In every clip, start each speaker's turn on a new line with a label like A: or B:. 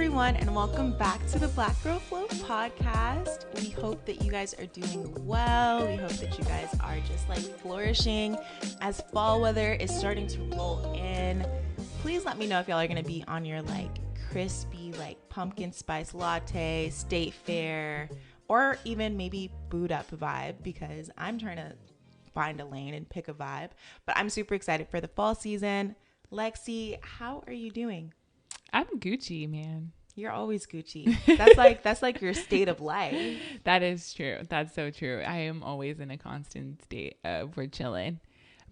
A: everyone, and welcome back to the Black Girl Flow podcast. We hope that you guys are doing well. We hope that you guys are just like flourishing as fall weather is starting to roll in. Please let me know if y'all are going to be on your like crispy like pumpkin spice latte, state fair, or even maybe boot up vibe, because I'm trying to find a lane and pick a vibe. But I'm super excited for the fall season. Lexi, how are you doing?
B: I'm Gucci, man.
A: You're always Gucci. That's like your state of life.
B: That is true. That's so true. I am always in a constant state of we're chilling.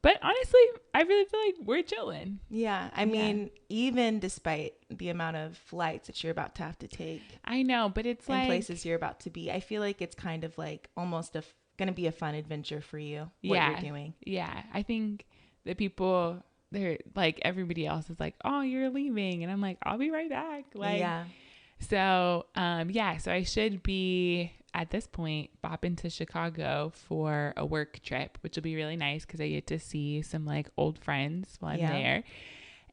B: But honestly, I really feel like we're chilling.
A: Yeah. I mean, even despite the amount of flights that you're about to have to take.
B: I know, but it's like
A: places you're about to be. I feel like it's kind of like almost going to be a fun adventure for you. What you're doing.
B: Yeah. I think the people, they're like, everybody else is like, oh, you're leaving, and I'm like, I'll be right back. Like,
A: yeah.
B: So so I should be at this point bopping to Chicago for a work trip, which will be really nice because I get to see some like old friends while I'm there,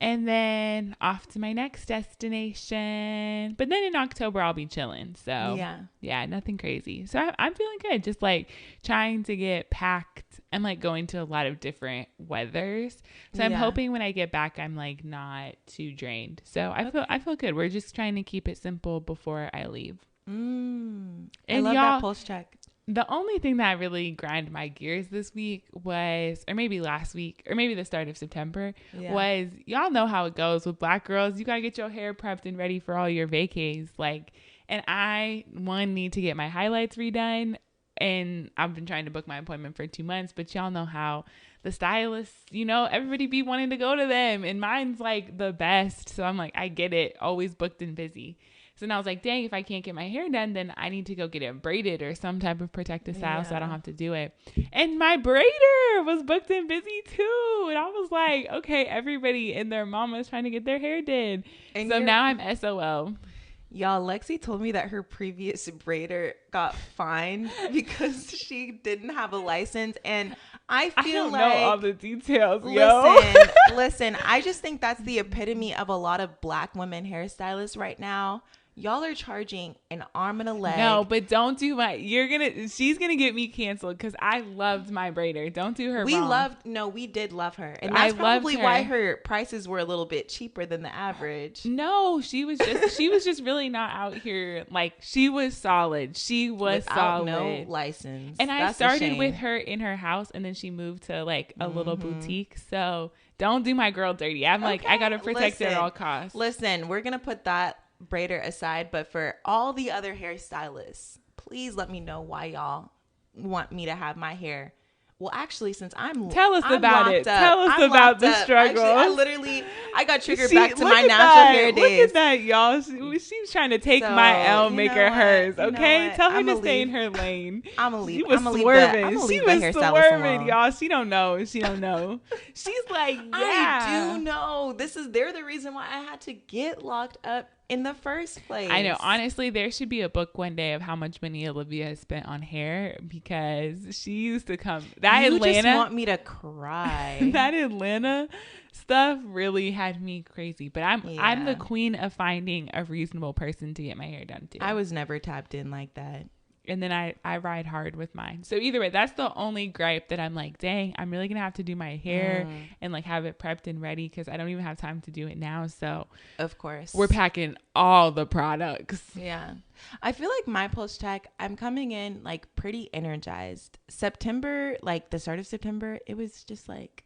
B: and then off to my next destination. But then in October I'll be chilling. So yeah, nothing crazy. So I'm feeling good. Just like trying to get packed. I'm like going to a lot of different weathers. So I'm hoping when I get back, I'm like not too drained. So I feel good. We're just trying to keep it simple before I leave.
A: And I love that pulse check.
B: The only thing that really grind my gears this week was, or maybe last week, or maybe the start of September, was y'all know how it goes with Black girls. You got to get your hair prepped and ready for all your vacays. Like, and I, need to get my highlights redone. And I've been trying to book my appointment for 2 months, but y'all know how the stylists, everybody be wanting to go to them. And mine's like the best. So I'm like, I get it. Always booked and busy. So now I was like, dang, if I can't get my hair done, then I need to go get it braided or some type of protective style so I don't have to do it. And my braider was booked and busy too. And I was like, okay, everybody and their mama is trying to get their hair did. And so now I'm SOL.
A: Y'all, Lexi told me that her previous braider got fined because she didn't have a license. And I feel like... I
B: don't know all the details,
A: Listen, I just think that's the epitome of a lot of Black women hairstylists right now. Y'all are charging an arm and a leg.
B: No, but don't do she's gonna get me canceled because I loved my braider. Don't do her wrong.
A: We did love her. And that's probably why her prices were a little bit cheaper than the average.
B: No, she was just really not out here. Like, she was solid. She was solid.
A: No license.
B: And I started with her in her house, and then she moved to like a little boutique. So don't do my girl dirty. I'm like, I gotta protect her at all costs.
A: Listen, we're gonna put that braider aside, but for all the other hairstylists, please let me know why y'all want me to have my hair. Well, actually, since
B: tell us about the struggle.
A: I got triggered back to my natural hair days.
B: Look at that, y'all. She's trying to take my L, make her hers. Okay, tell her to stay in her lane.
A: I'm gonna leave.
B: She was swerving. She was swerving, y'all. She don't know. She's like, yeah.
A: I do know. They're the reason why I had to get locked up in the first place.
B: I know. Honestly, there should be a book one day of how much money Olivia has spent on hair, because she used to come.
A: You just want me to cry.
B: That Atlanta stuff really had me crazy. But I'm the queen of finding a reasonable person to get my hair done too.
A: I was never tapped in like that.
B: And then I ride hard with mine. So either way, that's the only gripe that I'm like, dang, I'm really going to have to do my hair and like have it prepped and ready, because I don't even have time to do it now. So
A: of course,
B: we're packing all the products.
A: Yeah. I feel like my pulse check, I'm coming in like pretty energized. September, like the start of September, it was just like,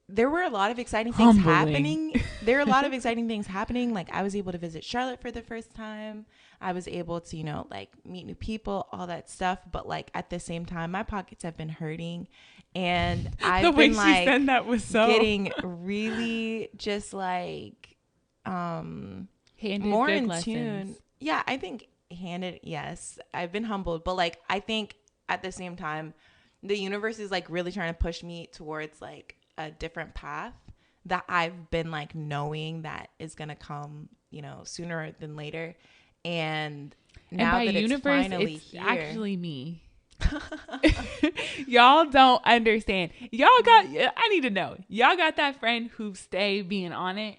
A: there were a lot of exciting things happening. There were a lot of exciting things happening. Like, I was able to visit Charlotte for the first time. I was able to, like meet new people, all that stuff. But like at the same time, my pockets have been hurting, and I've been like getting really just like
B: handed
A: more in
B: lessons.
A: Tune. Yeah, I think yes, I've been humbled, but like I think at the same time, the universe is like really trying to push me towards like a different path that I've been like knowing that is gonna come, sooner than later. And now
B: by
A: that
B: universe,
A: it's finally
B: it's
A: here,
B: actually me. Y'all don't understand. I need to know. Y'all got that friend who stay being on it?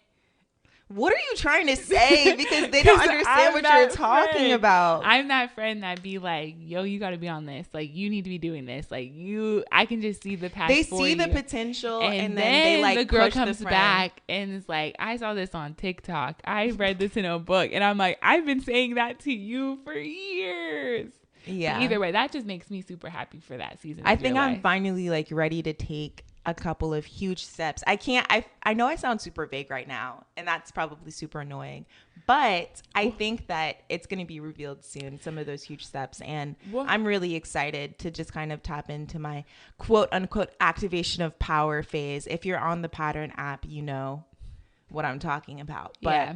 A: What are you trying to say? Because they don't understand what you're talking about.
B: I'm that friend that be like, yo, you got to be on this. Like, you need to be doing this. Like, I can just see the path.
A: They see the potential, and then they like
B: the girl
A: push
B: comes
A: the
B: back and is like, I saw this on TikTok. I read this in a book. And I'm like, I've been saying that to you for years.
A: Yeah.
B: But either way, that just makes me super happy for that season.
A: I think I'm finally like ready to take a couple of huge steps. I know I sound super vague right now, and that's probably super annoying, but I think that it's going to be revealed soon, some of those huge steps. And I'm really excited to just kind of tap into my quote unquote activation of power phase. If you're on the Pattern app, you know what I'm talking about. But yeah.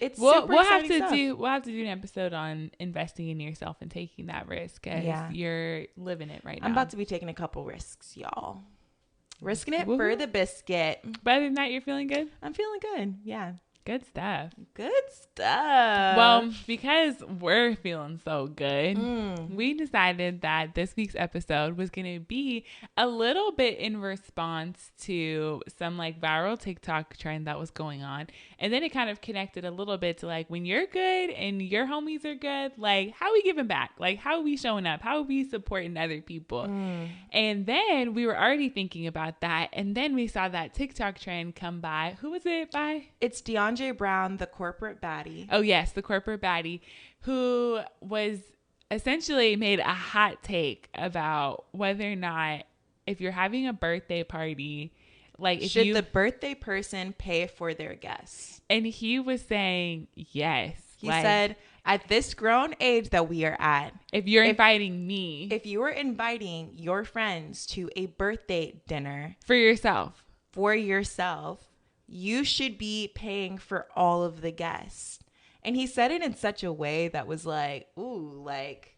A: It's we'll have
B: to do an episode on investing in yourself and taking that risk, because you're living it right now.
A: I'm about to be taking a couple risks, y'all. Risking it for the biscuit.
B: But other than that, you're feeling good?
A: I'm feeling good. Yeah.
B: Good stuff.
A: Good stuff.
B: Well, because we're feeling so good, we decided that this week's episode was going to be a little bit in response to some like viral TikTok trend that was going on. And then it kind of connected a little bit to like, when you're good and your homies are good, like how are we giving back? Like how are we showing up? How are we supporting other people? And then we were already thinking about that. And then we saw that TikTok trend come by. Who was it by?
A: It's DeAndre Brown, the corporate baddie.
B: Oh, yes, the corporate baddie, who was essentially made a hot take about whether or not, if you're having a birthday party, like if
A: should the birthday person pay for their guests?
B: And he was saying yes.
A: He said, at this grown age that we are at,
B: if you are inviting
A: your friends to a birthday dinner
B: for yourself,
A: you should be paying for all of the guests. And he said it in such a way that was like, ooh, like,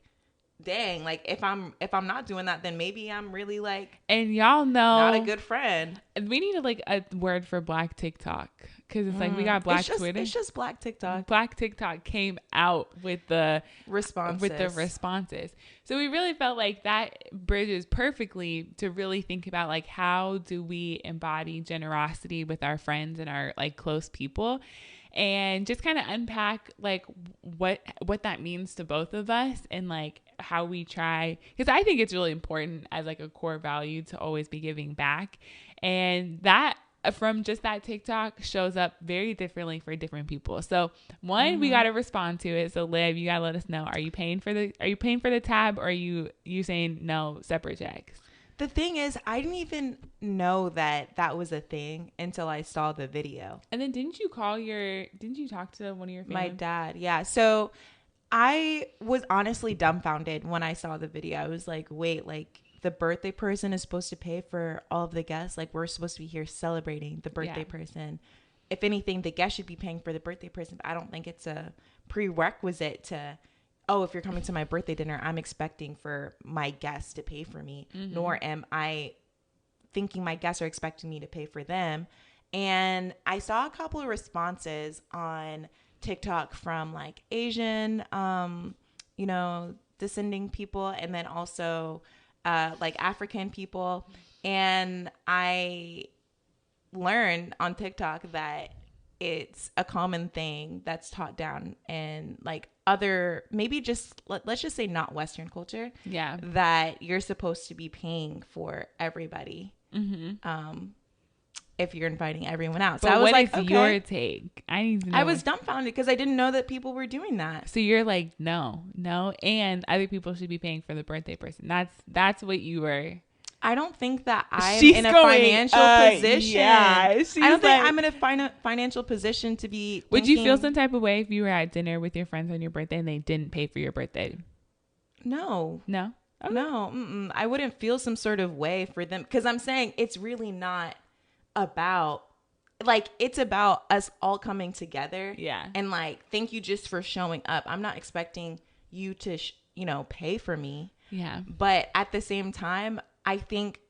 A: dang, like if I'm not doing that, then maybe I'm really like,
B: and y'all know,
A: not a good friend.
B: We need like a word for Black TikTok, because it's like we got Black Twitter.
A: It's just Black TikTok.
B: Black TikTok came out with the
A: responses.
B: So we really felt like that bridges perfectly to really think about like, how do we embody generosity with our friends and our like close people, and just kind of unpack like what that means to both of us, and like how we try, because I think it's really important as like a core value to always be giving back. And that from just that TikTok shows up very differently for different people. So we got to respond to it. So Liv, you got to let us know, are you paying for the tab, or are you saying no, separate checks?
A: The thing is, I didn't even know that was a thing until I saw the video.
B: And then didn't you talk to one of your family?
A: My dad. Yeah. So I was honestly dumbfounded when I saw the video. I was like, wait, like the birthday person is supposed to pay for all of the guests? Like we're supposed to be here celebrating the birthday person. If anything, the guest should be paying for the birthday person. But I don't think it's a prerequisite to, oh, if you're coming to my birthday dinner, I'm expecting for my guests to pay for me. Nor am I thinking my guests are expecting me to pay for them. And I saw a couple of responses on TikTok from like Asian, descending people, and then also like African people. And I learned on TikTok that it's a common thing that's taught down in like other, maybe just let's just say not Western culture.
B: Yeah.
A: That you're supposed to be paying for everybody. If you're inviting everyone out. So
B: but
A: I was
B: what
A: like,
B: is your take? I need to know.
A: I was dumbfounded because I didn't know that people were doing that.
B: So you're like, no, and other people should be paying for the birthday person. That's what you were.
A: I don't think that I'm in a financial position.
B: Yeah,
A: I don't think I'm in a financial position to be.
B: Would you feel some type of way if you were at dinner with your friends on your birthday and they didn't pay for your birthday?
A: No.
B: Okay.
A: No. I wouldn't feel some sort of way for them, because I'm saying it's really not about, like, it's about us all coming together.
B: Yeah.
A: And like, thank you just for showing up. I'm not expecting you to, pay for me.
B: Yeah.
A: But at the same time, I think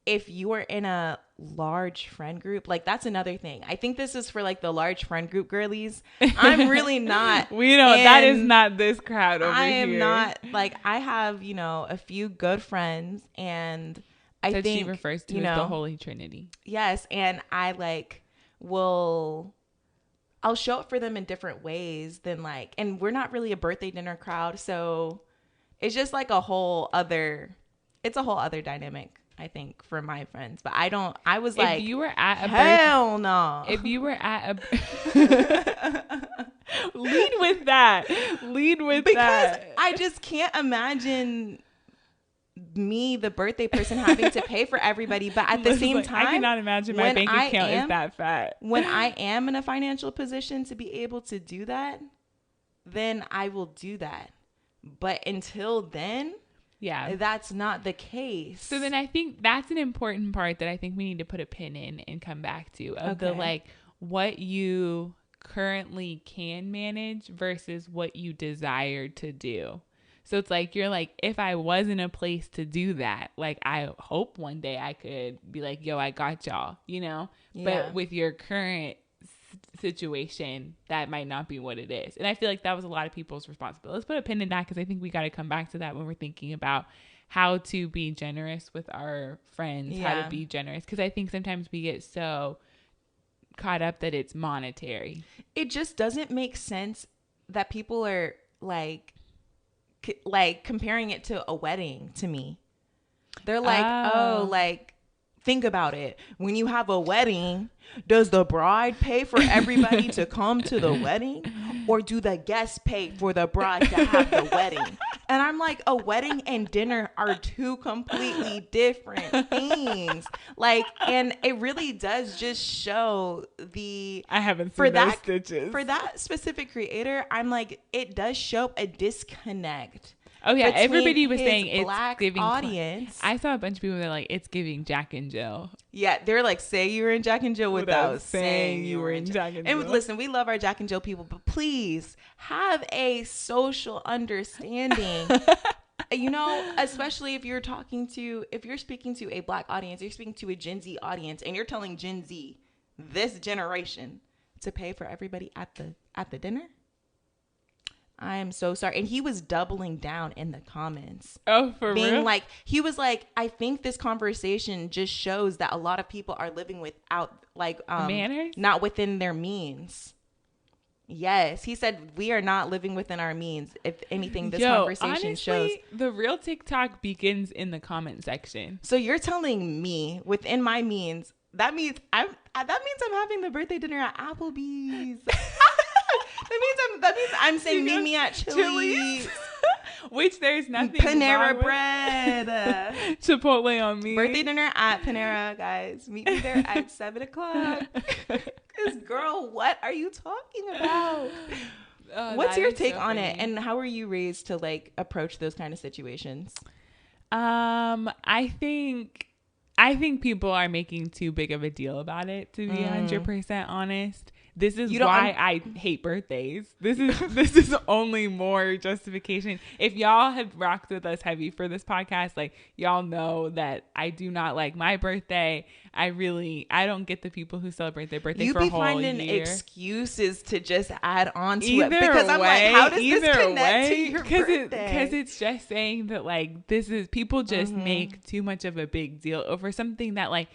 A: if you are in a large friend group, like that's another thing. I think this is for like the large friend group girlies. I'm really not.
B: That is not this crowd over here.
A: I am not, like, I have, a few good friends, and I think
B: she refers to as the Holy Trinity.
A: Yes. And I like will I'll show up for them in different ways than like, and we're not really a birthday dinner crowd. So it's just like it's a whole other dynamic, I think, for my friends. But I was like,
B: if you were at a
A: hell no.
B: If you were at a lead with that.
A: Because I just can't imagine me, the birthday person, having to pay for everybody. But at the same time,
B: I cannot imagine my bank account is that fat.
A: When I am in a financial position to be able to do that, then I will do that. But until then, yeah, that's not the case.
B: So then I think that's an important part that I think we need to put a pin in and come back to of the like what you currently can manage versus what you desire to do. So it's like, you're like, if I was in a place to do that, like, I hope one day I could be like, yo, I got y'all, you know? Yeah. But with your current situation, that might not be what it is. And I feel like that was a lot of people's responsibility. Let's put a pin in that, because I think we got to come back to that when we're thinking about how to be generous with our friends, how to be generous. Because I think sometimes we get so caught up that it's monetary.
A: It just doesn't make sense that people are like comparing it to a wedding to me. They're like, oh, like, think about it. When you have a wedding, does the bride pay for everybody to come to the wedding? Or do the guests pay for the bride to have the wedding? And I'm like, a wedding and dinner are two completely different things. Like, and it really does just show
B: I haven't seen those stitches.
A: For that specific creator, I'm like, it does show a disconnect.
B: Oh yeah, everybody was saying it's giving
A: audience.
B: I saw a bunch of people that are like, it's giving Jack and Jill.
A: Yeah, they're like, say you were in Jack and Jill without saying you were in
B: Jack and Jill.
A: And listen, we love our Jack and Jill people, but please have a social understanding. You know, especially if you're speaking to a Black audience, you're speaking to a Gen Z audience, and you're telling Gen Z, this generation, to pay for everybody at the dinner. I am so sorry. And he was doubling down in the comments.
B: Oh, for real?
A: Like, he was like, I think this conversation just shows that a lot of people are living without, like,
B: manners?
A: Not within their means. Yes. He said, we are not living within our means. If anything, this conversation
B: honestly,
A: shows.
B: The real TikTok begins in the comment section.
A: So you're telling me within my means, that means I'm having the birthday dinner at Applebee's. That means I'm saying meet me at Chili's.
B: Which there's nothing
A: Panera Bread.
B: Chipotle on me.
A: Birthday dinner at Panera, guys. Meet me there at 7:00. Because, girl, what are you talking about? What's your take on it? And how were you raised to like approach those kind of situations?
B: I think people are making too big of a deal about it, to be 100% honest. This is why I hate birthdays. This is only more justification. If y'all have rocked with us heavy for this podcast, like, y'all know that I do not like my birthday. I don't get the people who celebrate their birthday for a whole year. You be finding
A: excuses to just add on to it, because I'm like, how does this connect to your birthday?
B: Because it's just saying that, like, this is, people just make too much of a big deal over something that, like,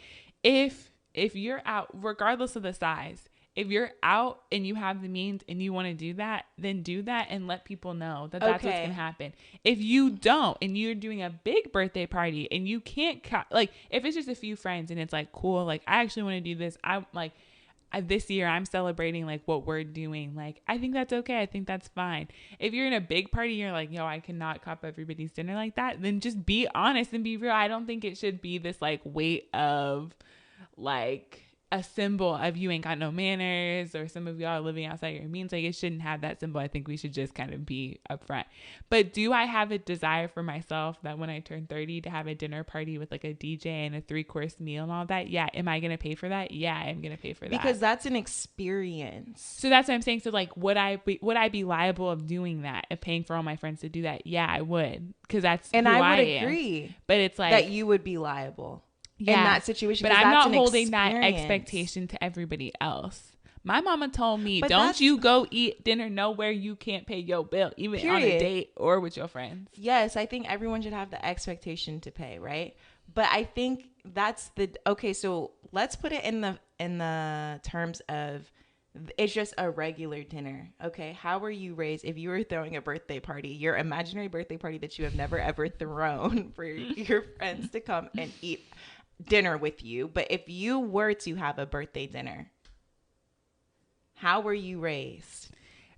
B: if you're out, regardless of the size, if you're out and you have the means and you want to do that, then do that and let people know that that's what's going to happen. If you don't and you're doing a big birthday party and you can't, like, if it's just a few friends and it's like, cool, like, I actually want to do this. This year I'm celebrating like what we're doing. Like, I think that's okay. I think that's fine. If you're in a big party, you're like, yo, I cannot cop everybody's dinner like that. Then just be honest and be real. I don't think it should be this like weight of like a symbol of you ain't got no manners, or some of y'all are living outside your means. Like, it shouldn't have that symbol. I think we should just kind of be upfront. But do I have a desire for myself that when I turn 30 to have a dinner party with like a DJ and a 3-course meal and all that? Yeah. Am I going to pay for that? Yeah, I'm going to pay for that.
A: Because that's an experience.
B: So that's what I'm saying. So like, would I be liable of doing that, of paying for all my friends to do that? Yeah, I would. Because that's
A: and
B: who
A: I would
B: am.
A: Agree.
B: But it's like
A: that you would be liable. In that situation,
B: but I'm not holding that expectation to everybody else. My mama told me, don't you go eat dinner nowhere you can't pay your bill, even on a date or with your friends.
A: Yes, I think everyone should have the expectation to pay, right? But I think that's so let's put it in the terms of It's just a regular dinner. Okay. How were you raised? If you were throwing a birthday party, your imaginary birthday party that you have never ever thrown for your friends to come and eat dinner with you. But if you were to have a birthday dinner, how were you raised?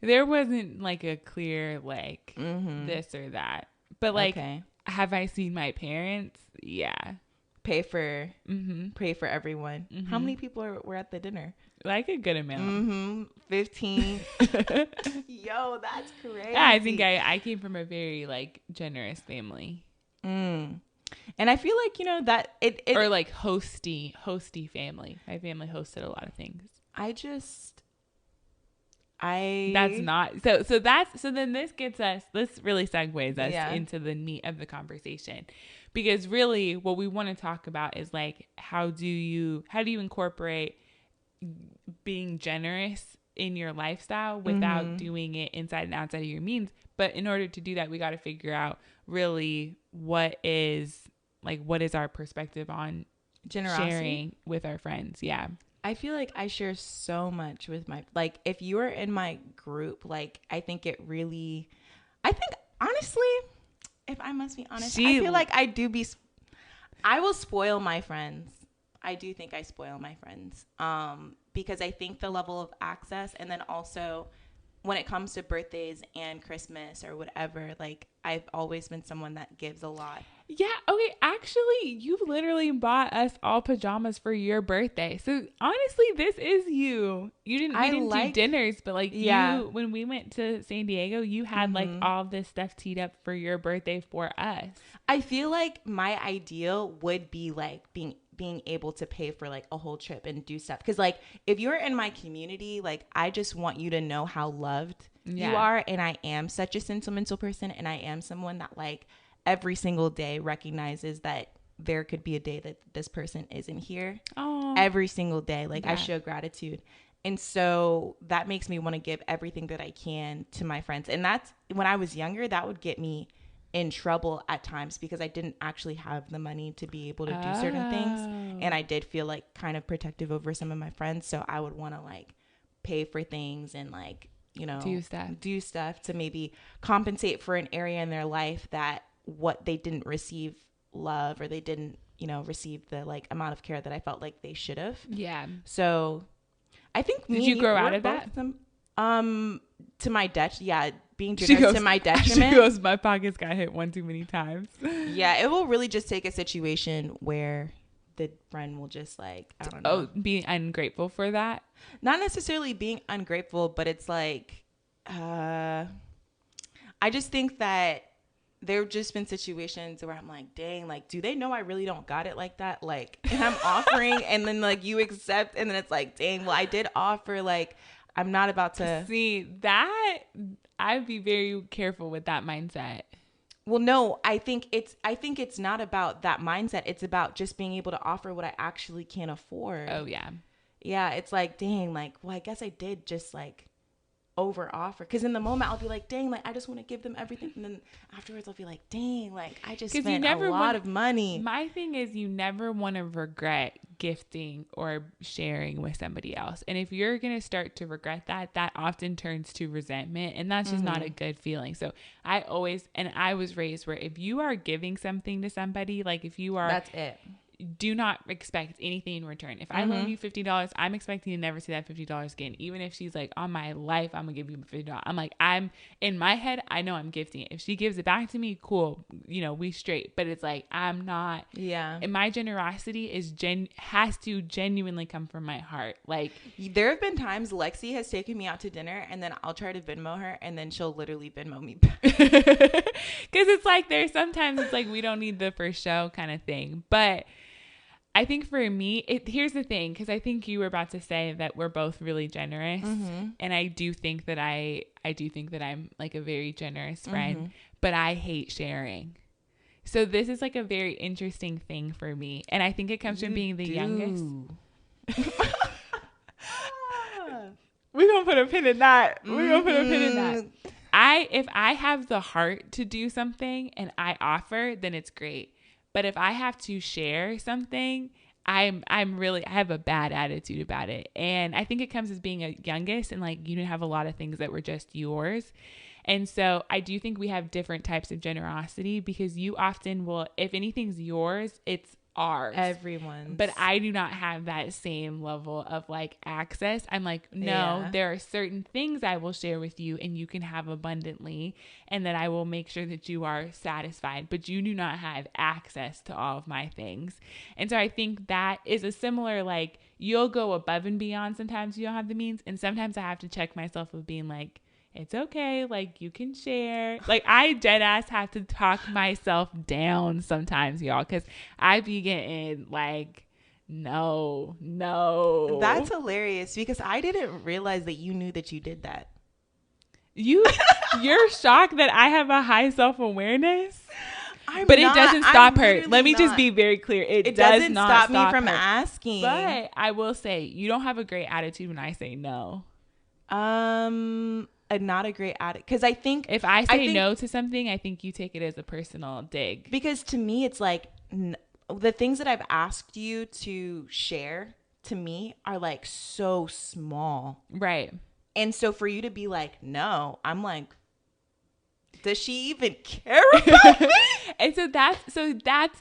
B: There wasn't like a clear like this or that. But like, have I seen my parents? Yeah.
A: Pay for everyone. How many people were at the dinner?
B: Like a good amount.
A: 15. Yo, that's crazy.
B: Yeah, I think I came from a very like generous family.
A: And I feel like, you know, that it
B: or like hosty family. My family hosted a lot of things. That's not so then this really segues us into the meat of the conversation, because really what we want to talk about is like how do you incorporate being generous in your lifestyle without doing it inside and outside of your means. But in order to do that, we got to figure out really what is our perspective on
A: generosity,
B: sharing with our friends. Yeah.
A: I feel like I share so much with my, like, if you are in my group, like, I think honestly, if I must be honest, I feel like I will spoil my friends. I do think I spoil my friends. Because I think the level of access, and then also when it comes to birthdays and Christmas or whatever, like, I've always been someone that gives a lot.
B: Yeah. Okay. Actually, you literally bought us all pajamas for your birthday. So honestly, this is you. We didn't do dinners, but like you, when we went to San Diego, you had like all this stuff teed up for your birthday for us.
A: I feel like my ideal would be like being able to pay for like a whole trip and do stuff. Cause like if you're in my community, like I just want you to know how loved you are. And I am such a sentimental person. And I am someone that like every single day recognizes that there could be a day that this person isn't here.
B: Aww.
A: Every single day. Like I show gratitude. And so that makes me want to give everything that I can to my friends. And that's when I was younger, that would get me in trouble at times because I didn't actually have the money to be able to do certain things. And I did feel like kind of protective over some of my friends. So I would want to like pay for things and like, you know, do stuff to maybe compensate for an area in their life that what they didn't receive love, or they didn't, you know, receive the like amount of care that I felt like they should have.
B: Yeah.
A: So I think
B: did you grow out of that?
A: To my being generous to my detriment.
B: She goes, my pockets got hit one too many times.
A: Yeah, it will really just take a situation where the friend will just like, I don't know.
B: Oh, being ungrateful for that?
A: Not necessarily being ungrateful, but it's like, I just think that there have just been situations where I'm like, dang, like, do they know I really don't got it like that? Like, and I'm offering and then like you accept, and then it's like, dang, well, I did offer, like, I'm not about to
B: see that. I'd be very careful with that mindset.
A: Well, no, I think it's not about that mindset. It's about just being able to offer what I actually can afford.
B: Oh, yeah.
A: Yeah. It's like, dang, like, well, I guess I did just like over offer. Cause in the moment I'll be like, dang, like, I just want to give them everything. And then afterwards I'll be like, dang, like, I just spent a lot of money.
B: My thing is you never want to regret gifting or sharing with somebody else. And if you're going to start to regret that often turns to resentment, and that's just not a good feeling. So I was raised where if you are giving something to somebody, like if you are,
A: that's it.
B: Do not expect anything in return. If I loan you $50, I'm expecting to never see that $50 again. Even if she's like, on my life, I'm gonna give you $50. I'm like, I'm in my head, I know I'm gifting it. If she gives it back to me, cool. You know, we straight. But it's like, I'm not.
A: Yeah.
B: And my generosity has to genuinely come from my heart. Like,
A: there have been times Lexi has taken me out to dinner and then I'll try to Venmo her and then she'll literally Venmo me back.
B: Because it's like, sometimes it's like we don't need the first show kind of thing. But I think for me, here's the thing, because I think you were about to say that we're both really generous, and I do think that I'm like a very generous friend, but I hate sharing. So this is like a very interesting thing for me, and I think it comes from being the youngest. We're gonna put a pin in that. If I have the heart to do something and I offer, then it's great. But if I have to share something, I have a bad attitude about it. And I think it comes as being a youngest and like you didn't have a lot of things that were just yours. And so I do think we have different types of generosity because you often will, if anything's yours, it's ours.
A: Everyone's.
B: But I do not have that same level of like access. I'm like, no, there are certain things I will share with you and you can have abundantly, and that I will make sure that you are satisfied, but you do not have access to all of my things. And so I think that is a similar, like, you'll go above and beyond. Sometimes you don't have the means, and sometimes I have to check myself of being like, it's okay, like, you can share. Like, I dead ass have to talk myself down sometimes, y'all, because I be getting like, no.
A: That's hilarious because I didn't realize that you knew that you did that.
B: You're shocked that I have a high self-awareness? But it doesn't stop her. Let me just be very clear. It doesn't stop me from
A: asking.
B: But I will say, you don't have a great attitude when I say no.
A: Not a great attitude, because I think
B: if I say no to something, I think you take it as a personal dig.
A: Because to me, it's like the things that I've asked you to share to me are like so small,
B: right?
A: And so for you to be like, no, I'm like, does she even care about me?
B: And so that's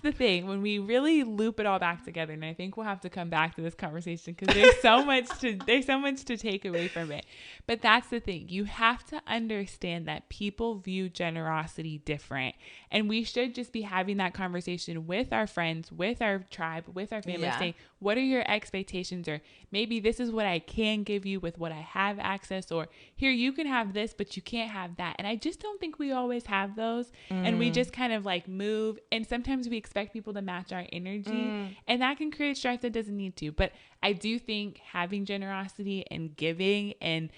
B: the thing when we really loop it all back together. And I think we'll have to come back to this conversation because there's so much to take away from it. But that's the thing. You have to understand that people view generosity different. And we should just be having that conversation with our friends, with our tribe, with our family, saying, what are your expectations? Or maybe this is what I can give you with what I have access, or here, you can have this, but you can't have that. And I just don't think we always have those. And we just kind of like move. And sometimes we expect people to match our energy, and that can create strife that doesn't need to. But I do think having generosity and giving and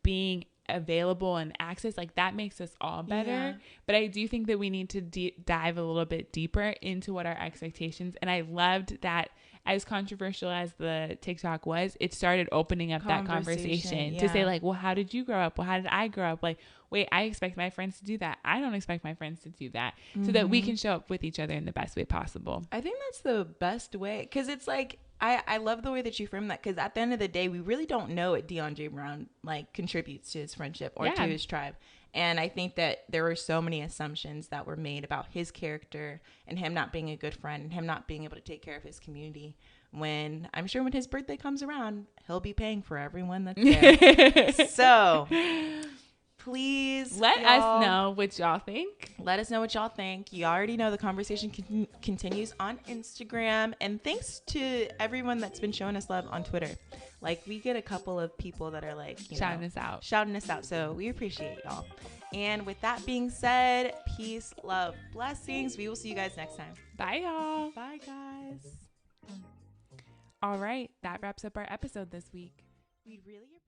B: being available and access, like, that makes us all better. But I do think that we need to dive a little bit deeper into what our expectations. And I loved that, as controversial as the TikTok was, it started opening up that conversation to say, like, well, how did you grow up? Well, how did I grow up? Like, wait, I expect my friends to do that. I don't expect my friends to do that, so that we can show up with each other in the best way possible.
A: I think that's the best way, because it's like, I love the way that you frame that, because at the end of the day, we really don't know what DeAndre Brown like contributes to his friendship or to his tribe. And I think that there were so many assumptions that were made about his character and him not being a good friend and him not being able to take care of his community. When I'm sure when his birthday comes around, he'll be paying for everyone that's there. So please
B: let us know what y'all think.
A: Let us know what y'all think. You already know the conversation continues on Instagram. And thanks to everyone that's been showing us love on Twitter. Like, we get a couple of people that are like,
B: shouting us out.
A: So we appreciate y'all. And with that being said, peace, love, blessings. We will see you guys next time.
B: Bye, y'all.
A: Bye, guys.
B: All right. That wraps up our episode this week.
A: We really